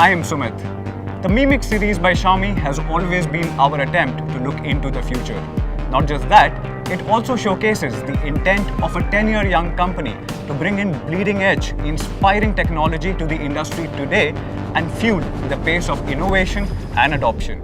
I am Sumit. The Mi Mix series by Xiaomi has always been our attempt to look into the future. Not just that, it also showcases the intent of a 10-year young company to bring in bleeding-edge, inspiring technology to the industry today and fuel the pace of innovation and adoption.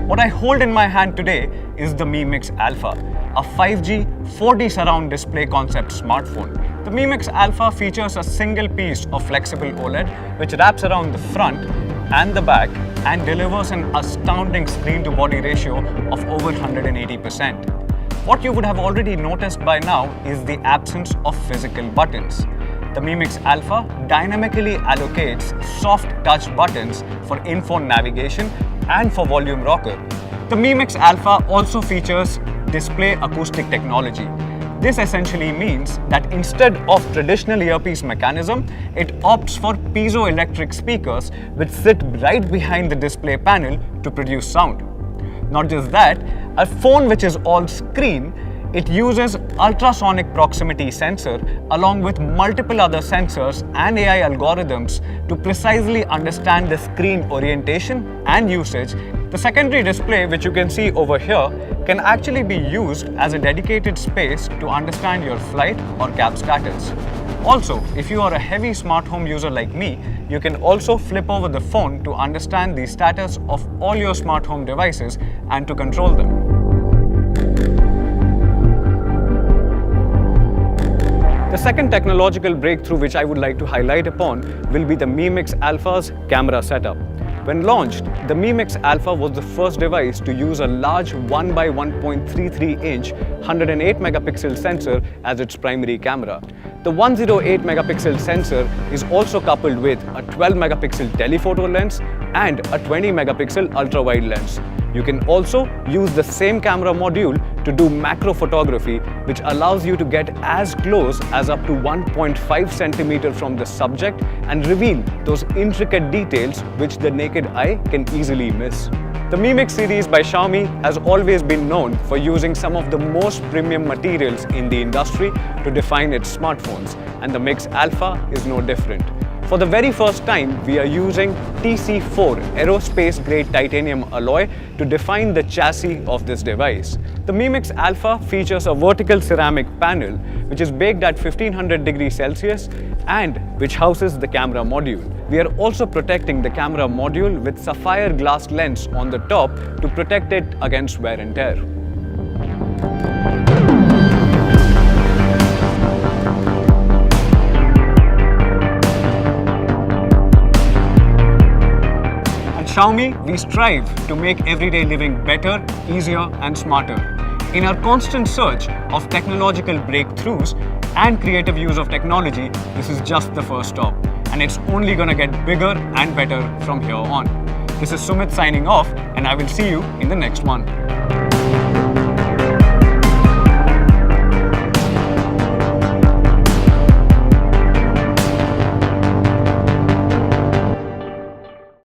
What I hold in my hand today is the Mi Mix Alpha, a 5G 4D surround display concept smartphone. The Mi Mix Alpha features a single piece of flexible OLED which wraps around the front and the back and delivers an astounding screen-to-body ratio of over 180%. What you would have already noticed by now is the absence of physical buttons. The Mi Mix Alpha dynamically allocates soft touch buttons for in-phone navigation and for volume rocker. The Mi Mix Alpha also features display acoustic technology. This essentially means that instead of traditional earpiece mechanism, it opts for piezoelectric speakers which sit right behind the display panel to produce sound. Not just that, a phone which is all screen, it uses ultrasonic proximity sensor along with multiple other sensors and AI algorithms to precisely understand the screen orientation and usage. The secondary display, which you can see over here, can actually be used as a dedicated space to understand your flight or cab status. Also, if you are a heavy smart home user like me, you can also flip over the phone to understand the status of all your smart home devices and to control them. The second technological breakthrough which I would like to highlight upon will be the Mi Mix Alpha's camera setup. When launched, the Mi Mix Alpha was the first device to use a large 1x1.33-inch 108 megapixel sensor as its primary camera. The 108 megapixel sensor is also coupled with a 12 megapixel telephoto lens and a 20 megapixel ultra-wide lens. You can also use the same camera module to do macro photography, which allows you to get as close as up to 1.5 centimeter from the subject and reveal those intricate details which the naked eye can easily miss. The Mi Mix series by Xiaomi has always been known for using some of the most premium materials in the industry to define its smartphones, and the Mix Alpha is no different. For the very first time, we are using TC4 aerospace-grade titanium alloy to define the chassis of this device. The Mi Mix Alpha features a vertical ceramic panel which is baked at 1500 degrees Celsius and which houses the camera module. We are also protecting the camera module with sapphire glass lens on the top to protect it against wear and tear. Xiaomi, we strive to make everyday living better, easier and smarter. In our constant search of technological breakthroughs and creative use of technology, this is just the first stop, and it's only gonna get bigger and better from here on. This is Sumit signing off, and I will see you in the next one.